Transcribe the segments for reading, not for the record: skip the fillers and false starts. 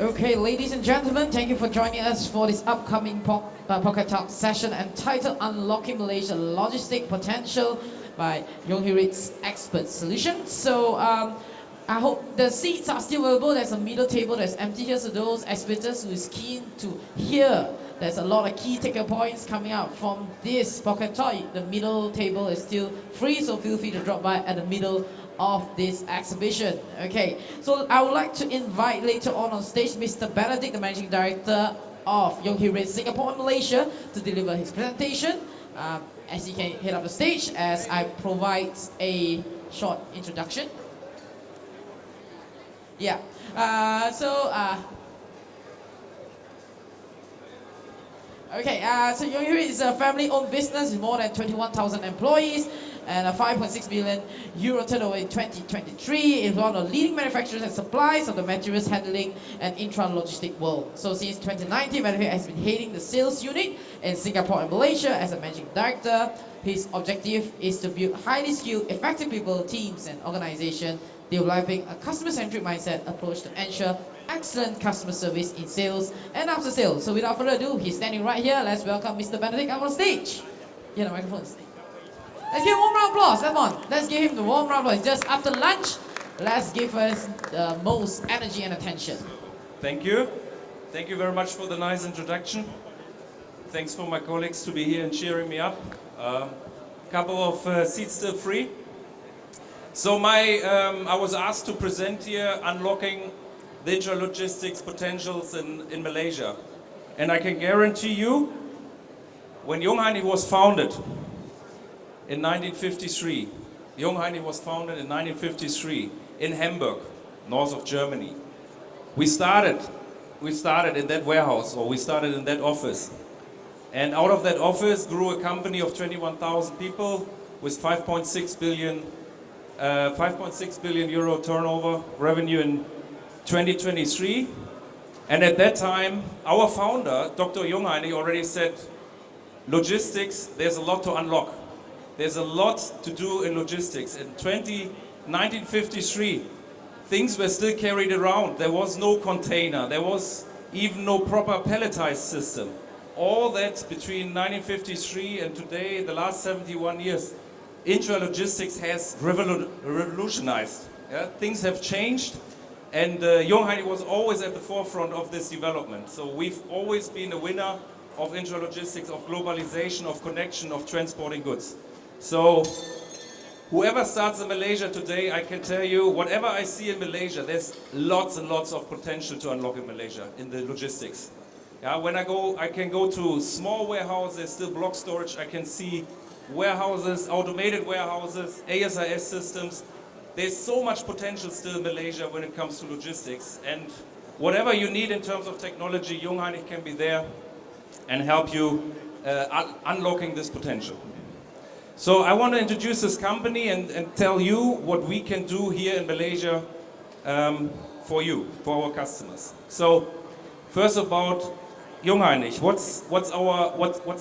Okay, ladies and gentlemen, thank you for joining us for this upcoming Pocket Talk session entitled Unlocking Malaysia Logistic Potential by Jungheinrich's Expert Solutions. So I hope the seats are still available. There's a middle table that's empty here, so those experts who is keen to hear, there's a lot of key takeaway points coming out from this Pocket Talk. The middle table is still free, so feel free to drop by at the middle of this exhibition. Okay, so I would like to invite later on stage Mr. Benedict, the Managing Director of Jungheinrich Singapore and Malaysia, to deliver his presentation. As he can head up the stage as I provide a short introduction. Yeah, so Jungheinrich is a family-owned business with more than 21,000 employees and a 5.6 billion euro turnover in 2023. It's one of the leading manufacturers and suppliers of the materials handling and intralogistic world. So since 2019, Benedict has been heading the sales unit in Singapore and Malaysia as a managing director. His objective is to build highly skilled, effective people, teams, and organizations, developing a customer-centric mindset approach to ensure excellent customer service in sales and after sales. So without further ado, he's standing right here. Let's welcome Mr. Benedict up on stage. Here, the microphones. Let's give him a warm round of applause. Come on, let's give him the warm round of applause. Just after lunch, let's give us the most energy and attention. Thank you. Thank you very much for the nice introduction. Thanks for my colleagues to be here and cheering me up. Couple of seats still free. So I was asked to present here unlocking the intralogistics potentials in Malaysia. And I can guarantee you, when Jungheinrich was founded in 1953, Jungheinrich was founded in 1953 in Hamburg, north of Germany. We started in that warehouse, or we started in that office. And out of that office grew a company of 21,000 people with 5.6 billion euro turnover revenue in 2023. And at that time, our founder, Dr. Jungheinrich, already said, logistics, there's a lot to unlock. There's a lot to do in logistics. In 1953, things were still carried around. There was no container. There was even no proper palletized system. All that between 1953 and today, the last 71 years, intralogistics has revolutionized. Yeah? Things have changed, and Jungheinrich was always at the forefront of this development. So we've always been a winner of intralogistics, of globalization, of connection, of transporting goods. So whoever starts in Malaysia today, I can tell you, whatever I see in Malaysia, there's lots and lots of potential to unlock in Malaysia, in the logistics. Yeah, when I can go to small warehouses, still block storage, I can see warehouses, automated warehouses, ASIS systems. There's so much potential still in Malaysia when it comes to logistics. And whatever you need in terms of technology, Jungheinrich can be there and help you unlocking this potential. So I want to introduce this company and tell you what we can do here in Malaysia for you, for our customers. So first about Jungheinrich, what's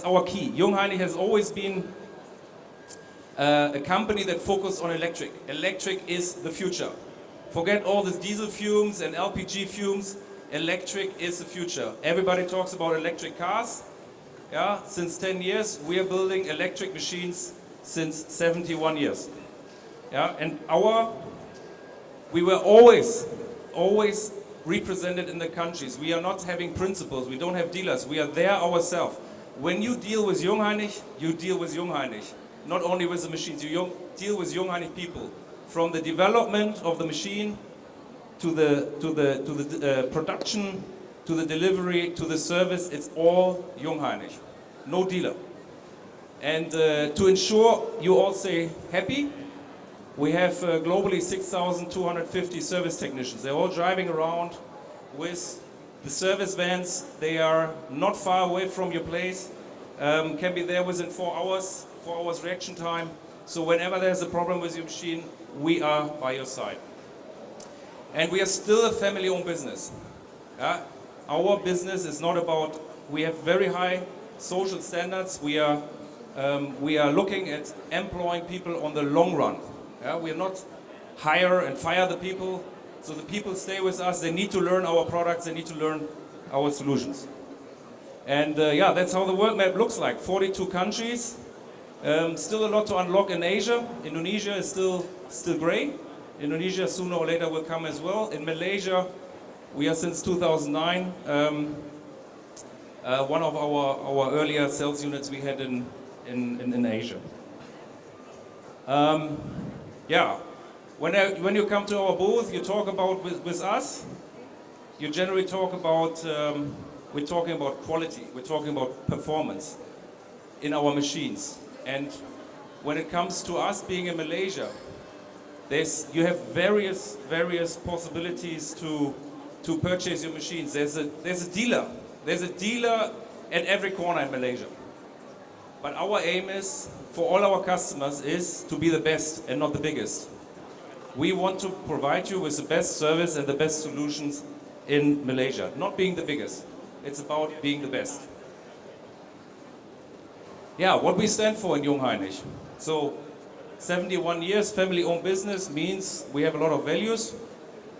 our key? Jungheinrich has always been a company that focused on electric. Electric is the future. Forget all these diesel fumes and LPG fumes. Electric is the future. Everybody talks about electric cars. Yeah, since 10 years, we are building electric machines since 71 years. Yeah, and we were always represented in the countries. We are not having principals, we don't have dealers, we are there ourselves. When you deal with Jungheinrich, you deal with Jungheinrich. Not only with the machines, you deal with Jungheinrich people. From the development of the machine, to the production, to the delivery, to the service, it's all Jungheinrich. No dealer. And to ensure you all stay happy, we have globally 6,250 service technicians. They're all driving around with the service vans. They are not far away from your place, can be there within 4 hours reaction time. So whenever there's a problem with your machine, we are by your side. And we are still a family-owned business. Our business is not about, we have very high social standards. We are looking at employing people on the long run. We are not hire and fire the people. So the people stay with us, they need to learn our products, they need to learn our solutions. And yeah, that's how the world map looks like. 42 countries, still a lot to unlock in Asia. Indonesia is still gray. Indonesia sooner or later will come as well. In Malaysia, we are since 2009. One of our earlier sales units we had in Asia. Yeah, when you come to our booth, you talk about with us. You generally talk about we're talking about quality. We're talking about performance in our machines. And when it comes to us being in Malaysia, you have various possibilities to purchase your machines. There's a dealer. There's a dealer at every corner in Malaysia. But our aim is, for all our customers, is to be the best and not the biggest. We want to provide you with the best service and the best solutions in Malaysia. Not being the biggest. It's about being the best. Yeah, what we stand for in Jungheinrich. So, 71 years, family-owned business means we have a lot of values.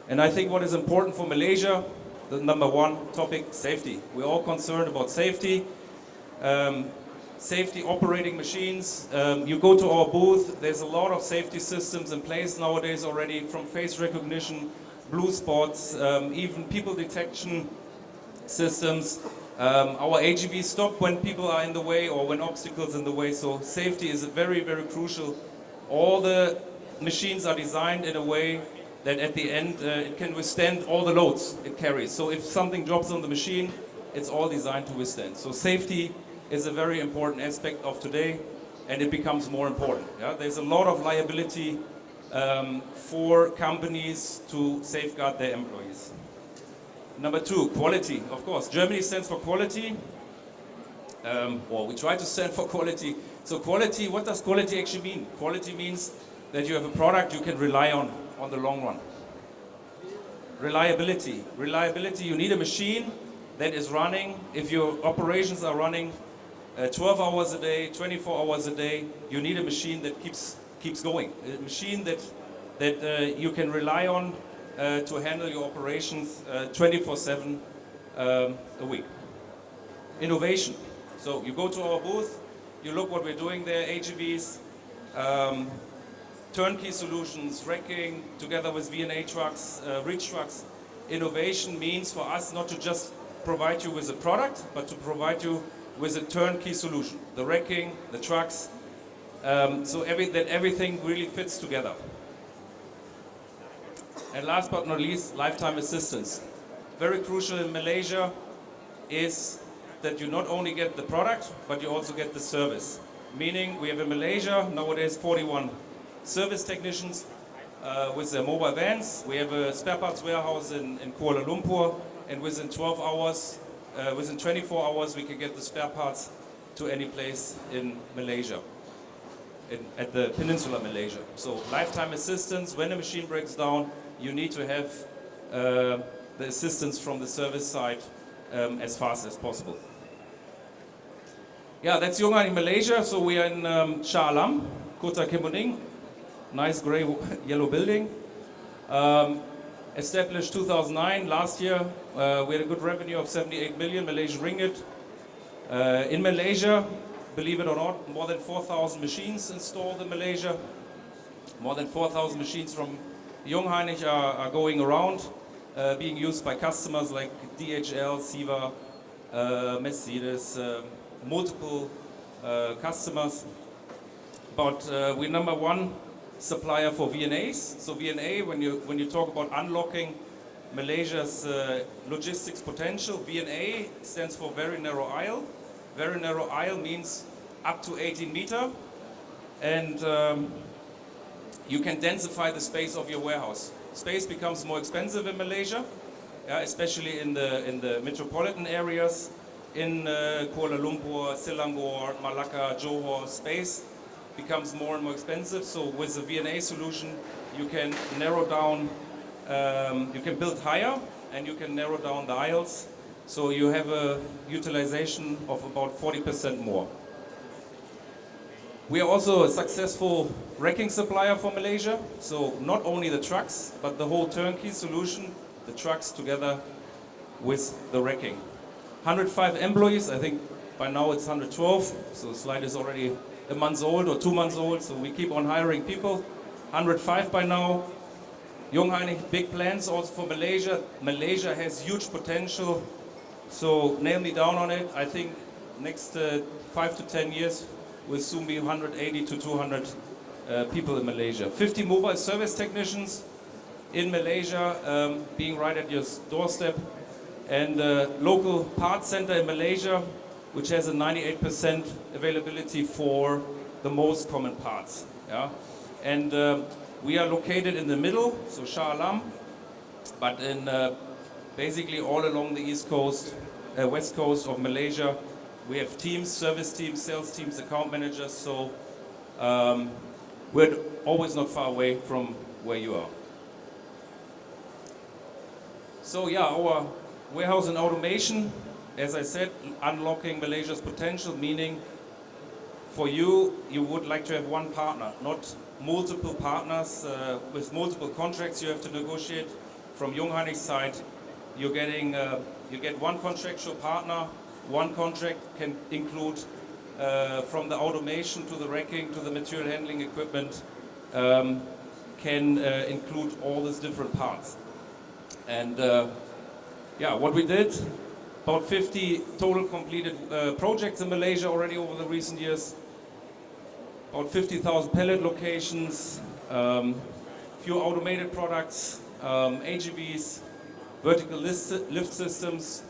And I think what is important for Malaysia, the number one topic, safety. We're all concerned about safety. Safety operating machines. You go to our booth, there's a lot of safety systems in place nowadays already, from face recognition, blue spots, even people detection systems. Our AGVs stop when people are in the way or when obstacles in the way, so safety is very crucial. All the machines are designed in a way that at the end it can withstand all the loads it carries. So if something drops on the machine, it's all designed to withstand. So safety is a very important aspect of today, and it becomes more important. Yeah? There's a lot of liability for companies to safeguard their employees. Number two, quality. Of course, Germany stands for quality. Or we try to stand for quality. So quality, what does quality actually mean? Quality means that you have a product you can rely on the long run. Reliability. Reliability, you need a machine that is running. If your operations are running 12 hours a day, 24 hours a day, you need a machine that keeps going. A machine that you can rely on to handle your operations 24/7 a week. Innovation. So you go to our booth, you look what we're doing there, AGVs, turnkey solutions, racking, together with VNA trucks, reach trucks. Innovation means for us not to just provide you with a product, but to provide you with a turnkey solution. The racking, the trucks, so that everything really fits together. And last but not least, lifetime assistance. Very crucial in Malaysia is that you not only get the product, but you also get the service. Meaning we have in Malaysia nowadays 41 service technicians with their mobile vans. We have a spare parts warehouse in Kuala Lumpur, and within 12 hours, within 24 hours, we can get the spare parts to any place in Malaysia, at the Peninsula Malaysia. So lifetime assistance, when a machine breaks down, you need to have the assistance from the service side as fast as possible. Yeah, that's Jungheinrich Malaysia. So we are in Shah Alam, Kota Kemuning, nice grey yellow building. Established 2009. Last year we had a good revenue of 78 million Malaysian ringgit. In Malaysia, believe it or not, more than 4,000 machines installed in Malaysia. More than 4,000 machines from Jungheinrich are going around, being used by customers like DHL, Siva, Mercedes, multiple customers. But we're number one supplier for VNAs. So VNA, when you talk about unlocking Malaysia's logistics potential, VNA stands for very narrow aisle. Very narrow aisle means up to 18 meter, and you can densify the space of your warehouse. Space becomes more expensive in Malaysia, especially in the metropolitan areas. In Kuala Lumpur, Selangor, Malacca, Johor, space becomes more and more expensive. So with the VNA solution, you can narrow down, you can build higher, and you can narrow down the aisles. So you have a utilization of about 40% more. We are also a successful racking supplier for Malaysia. So not only the trucks, but the whole turnkey solution, the trucks together with the racking. 105 employees, I think by now it's 112. So the slide is already a month old or 2 months old. So we keep on hiring people. 105 by now. Jungheinrich, big plans also for Malaysia. Malaysia has huge potential. So nail me down on it. I think next 5 to 10 years, will soon be 180 to 200 people in Malaysia. 50 mobile service technicians in Malaysia, being right at your doorstep, and a local parts center in Malaysia, which has a 98% availability for the most common parts. Yeah? And we are located in the middle, so Shah Alam, but in basically all along the east coast, west coast of Malaysia. We have teams, service teams, sales teams, account managers, so we're always not far away from where you are. So yeah, our warehouse and automation, as I said, unlocking Malaysia's potential, meaning for you, you would like to have one partner, not multiple partners with multiple contracts you have to negotiate. From Jungheinrich's side, you get one contractual partner. One contract can include from the automation to the racking to the material handling equipment, can include all these different parts. And yeah, what we did, about 50 total completed projects in Malaysia already over the recent years, about 50,000 pallet locations, few automated products, AGVs, vertical lift systems,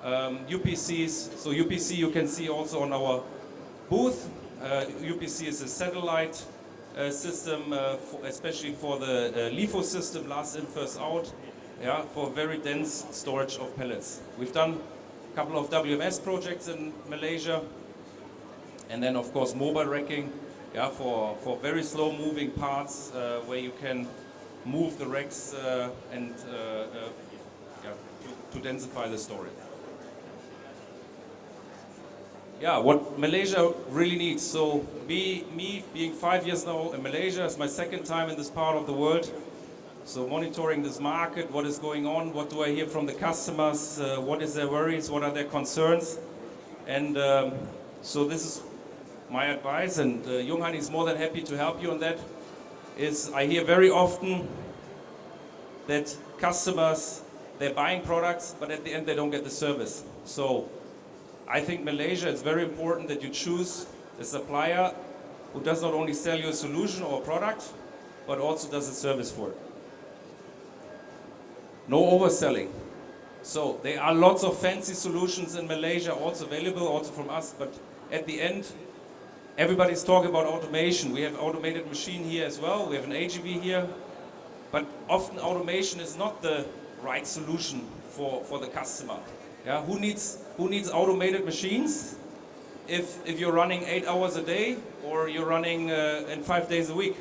UPCs. So UPC you can see also on our booth. UPC is a satellite system, especially for the LIFO system, last in, first out, yeah, for very dense storage of pellets. We've done a couple of WMS projects in Malaysia, and then of course mobile racking, yeah, for very slow moving parts where you can move the racks and yeah, to densify the storage. Yeah, what Malaysia really needs. So me being 5 years now in Malaysia, is my second time in this part of the world. So monitoring this market, what is going on, what do I hear from the customers, what is their worries, what are their concerns. And so this is my advice, and Jungheinrich is more than happy to help you on that, is I hear very often that customers, they're buying products, but at the end they don't get the service. So I think Malaysia, it's very important that you choose a supplier who does not only sell you a solution or a product, but also does a service for it. No overselling. So there are lots of fancy solutions in Malaysia also available, also from us, but at the end, everybody's talking about automation. We have automated machine here as well, we have an AGV here, but often automation is not the right solution for the customer. Yeah, who needs automated machines if you're running 8 hours a day or you're running in 5 days a week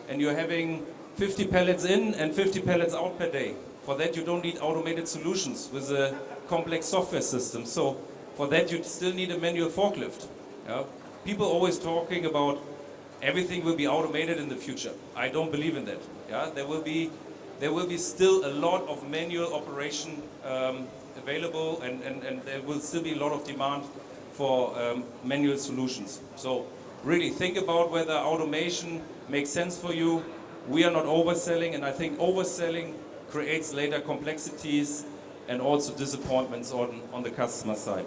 and you're having 50 pallets in and 50 pallets out per day? For that you don't need automated solutions with a complex software system. So for that you still need a manual forklift. Yeah? People always talking about everything will be automated in the future. I don't believe in that. Yeah? There will be still a lot of manual operation available, and there will still be a lot of demand for manual solutions. So really think about whether automation makes sense for you. We are not overselling, and I think overselling creates later complexities and also disappointments on the customer side.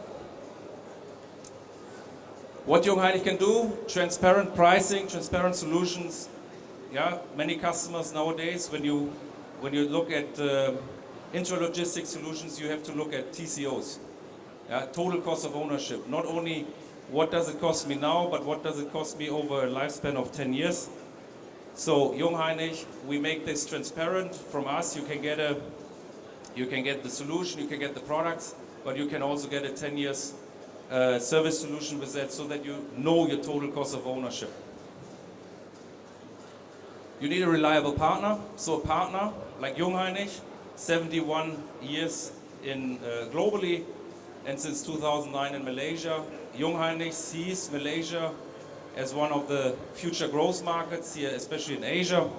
What Jungheinrich can do, transparent pricing, transparent solutions. Yeah, many customers nowadays, when you look at intralogistics solutions, you have to look at TCOs, yeah, total cost of ownership. Not only what does it cost me now, but what does it cost me over a lifespan of 10 years. So Jungheinrich, we make this transparent. From us, you can get the solution, you can get the products, but you can also get a 10 years service solution with that, so that you know your total cost of ownership. You need a reliable partner. So a partner like Jungheinrich, 71 years in globally, and since 2009 in Malaysia. Jungheinrich sees Malaysia as one of the future growth markets here, especially in Asia.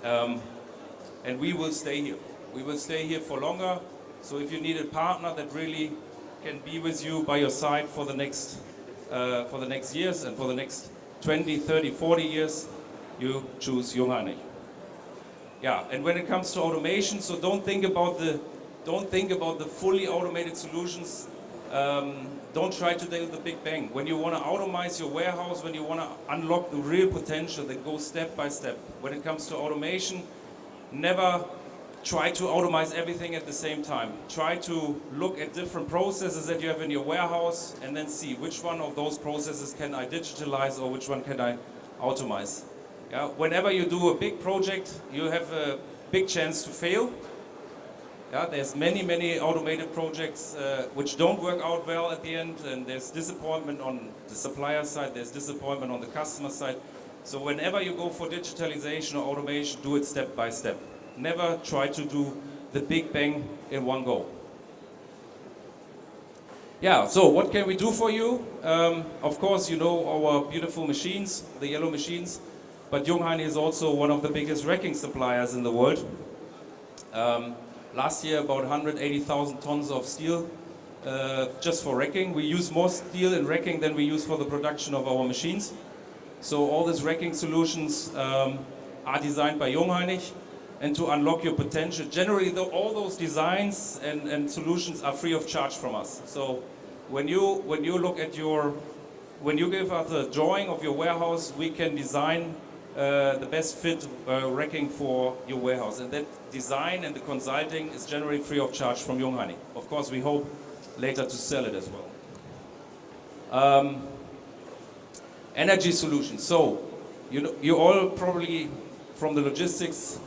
And we will stay here. We will stay here for longer. So if you need a partner that really can be with you by your side for the next years and for the next 20, 30, 40 years, you choose Jungheinrich. Yeah, and when it comes to automation, so don't think about the fully automated solutions. Don't try to do the big bang. When you want to automate your warehouse, when you want to unlock the real potential, then go step by step. When it comes to automation, never try to automate everything at the same time. Try to look at different processes that you have in your warehouse and then see which one of those processes can I digitalize or which one can I automate. Yeah, whenever you do a big project, you have a big chance to fail. Yeah, there's many automated projects which don't work out well at the end, and there's disappointment on the supplier side, there's disappointment on the customer side. So whenever you go for digitalization or automation, do it step by step. Never try to do the big bang in one go. Yeah, so what can we do for you? Of course, you know our beautiful machines, the yellow machines, but Jungheinrich is also one of the biggest racking suppliers in the world. Last year, about 180,000 tons of steel just for racking. We use more steel in racking than we use for the production of our machines. So all these racking solutions are designed by Jungheinrich, and to unlock your potential. Generally, all those designs and solutions are free of charge from us. So when you look at when you give us a drawing of your warehouse, we can design the best fit racking for your warehouse. And that design and the consulting is generally free of charge from Jungheinrich. Of course, we hope later to sell it as well. Energy solutions. So you all probably, from the logistics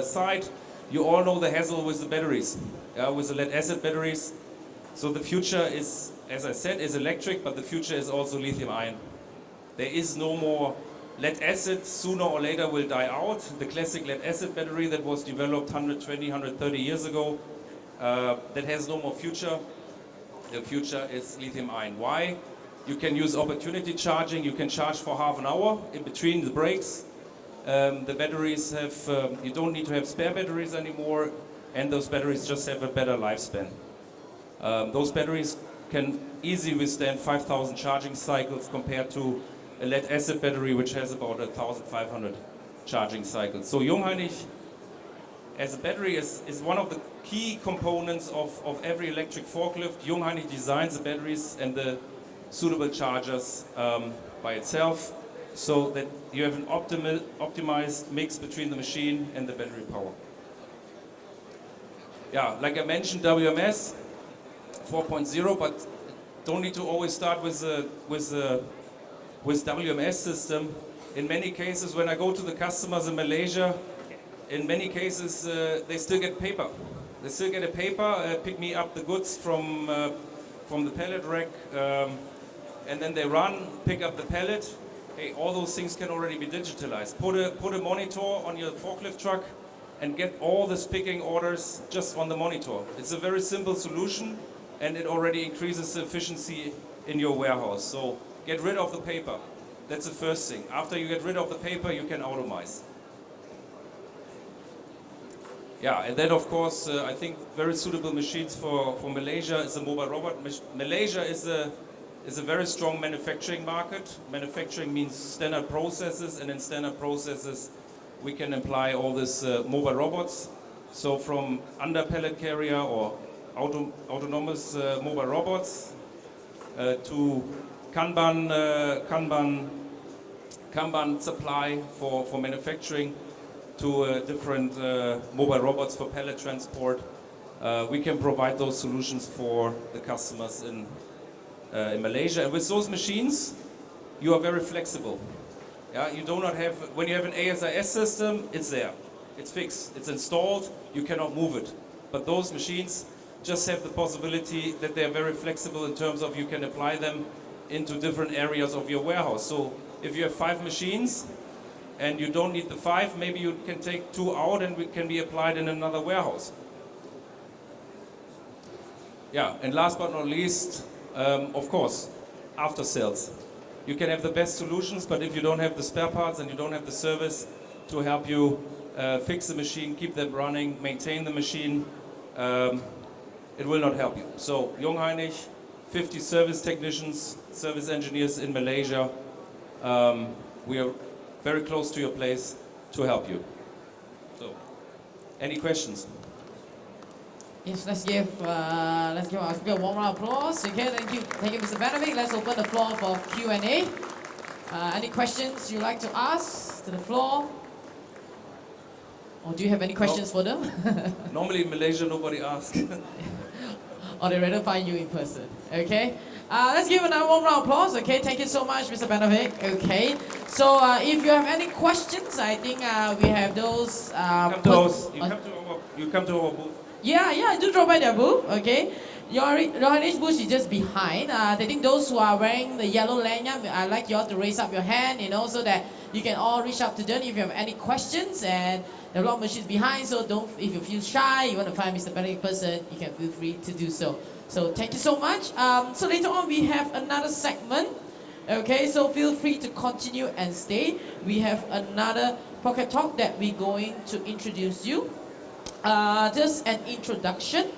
side, you all know the hassle with the batteries, with the lead acid batteries. So the future is, as I said, is electric, but the future is also lithium ion. There is no more lead acid. Sooner or later will die out. The classic lead acid battery that was developed 120, 130 years ago, that has no more future. The future is lithium ion. Why? You can use opportunity charging. You can charge for half an hour in between the breaks. The batteries have, you don't need to have spare batteries anymore, and those batteries just have a better lifespan. Those batteries can easily withstand 5,000 charging cycles compared to a lead acid battery, which has about 1,500 charging cycles. So Jungheinrich, as a battery, is one of the key components of every electric forklift. Jungheinrich designs the batteries and the suitable chargers by itself, so that you have an optimized mix between the machine and the battery power. Yeah, like I mentioned, WMS 4.0, but don't need to always start with WMS system. In many cases, when I go to the customers in Malaysia, in many cases they still get paper. They still get a paper, pick me up the goods from the pallet rack, and then they run, pick up the pallet. Hey, all those things can already be digitalized. Put a monitor on your forklift truck and get all the picking orders just on the monitor. It's a very simple solution, and it already increases the efficiency in your warehouse. So get rid of the paper. That's the first thing. After you get rid of the paper, you can automate. Yeah, and then of course, I think very suitable machines for Malaysia is the mobile robot. Malaysia is a very strong manufacturing market. Manufacturing means standard processes, and in standard processes we can apply all these mobile robots. So from under pallet carrier or autonomous mobile robots to Kanban supply for manufacturing, to different mobile robots for pallet transport. We can provide those solutions for the customers in Malaysia. And with those machines, you are very flexible. Yeah, you do not have, when you have an ASIS system, it's there. It's fixed, it's installed, you cannot move it. But those machines just have the possibility that they are very flexible in terms of you can apply them into different areas of your warehouse. So if you have 5 machines and you don't need the 5, maybe you can take 2 out and it can be applied in another warehouse. Yeah, and last but not least, of course, after sales. You can have the best solutions, but if you don't have the spare parts and you don't have the service to help you fix the machine, keep them running, maintain the machine, it will not help you. So Jungheinrich, 50 service technicians, service engineers in Malaysia. We are very close to your place to help you. So, any questions? Yes, let's give our speaker a warm round of applause. Okay, thank you, Mr. Benedict. Let's open the floor for Q&A. Any questions you'd like to ask to the floor? Or do you have any questions for them? Normally in Malaysia, nobody asks. Or they rather find you in person. Okay. Let's give another warm round of applause. Okay, thank you so much, Mr. Benedict. Okay. So if you have any questions, I think we have those. You come to our booth. Yeah, do drop by their booth. Okay. Your booth is just behind. I think those who are wearing the yellow lanyard, I'd like you all to raise up your hand, so that you can all reach out to them if you have any questions. And there are a lot of machines behind, so if you feel shy, you want to find Mr. Benedict in person, you can feel free to do so. So thank you so much. So later on we have another segment. Okay, so feel free to continue and stay. We have another pocket talk that we're going to introduce you. Just an introduction.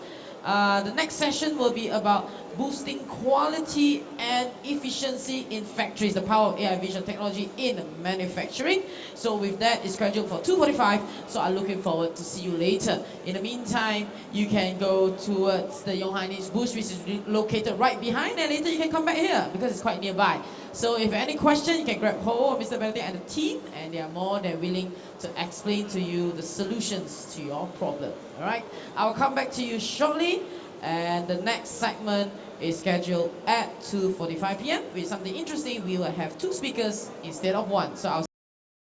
The next session will be about boosting quality and efficiency in factories, the power of AI vision technology in manufacturing. So with that, it's scheduled for 2:45, so I'm looking forward to see you later. In the meantime, you can go towards the Jungheinrich booth, which is located right behind, and later you can come back here because it's quite nearby. So if any question, you can grab hold of Mr. Benedict and the team, and they are more than willing to explain to you the solutions to your problem. All right, I'll come back to you shortly, and the next segment is scheduled at 2:45 p.m. with something interesting. We will have two speakers instead of one. So I'll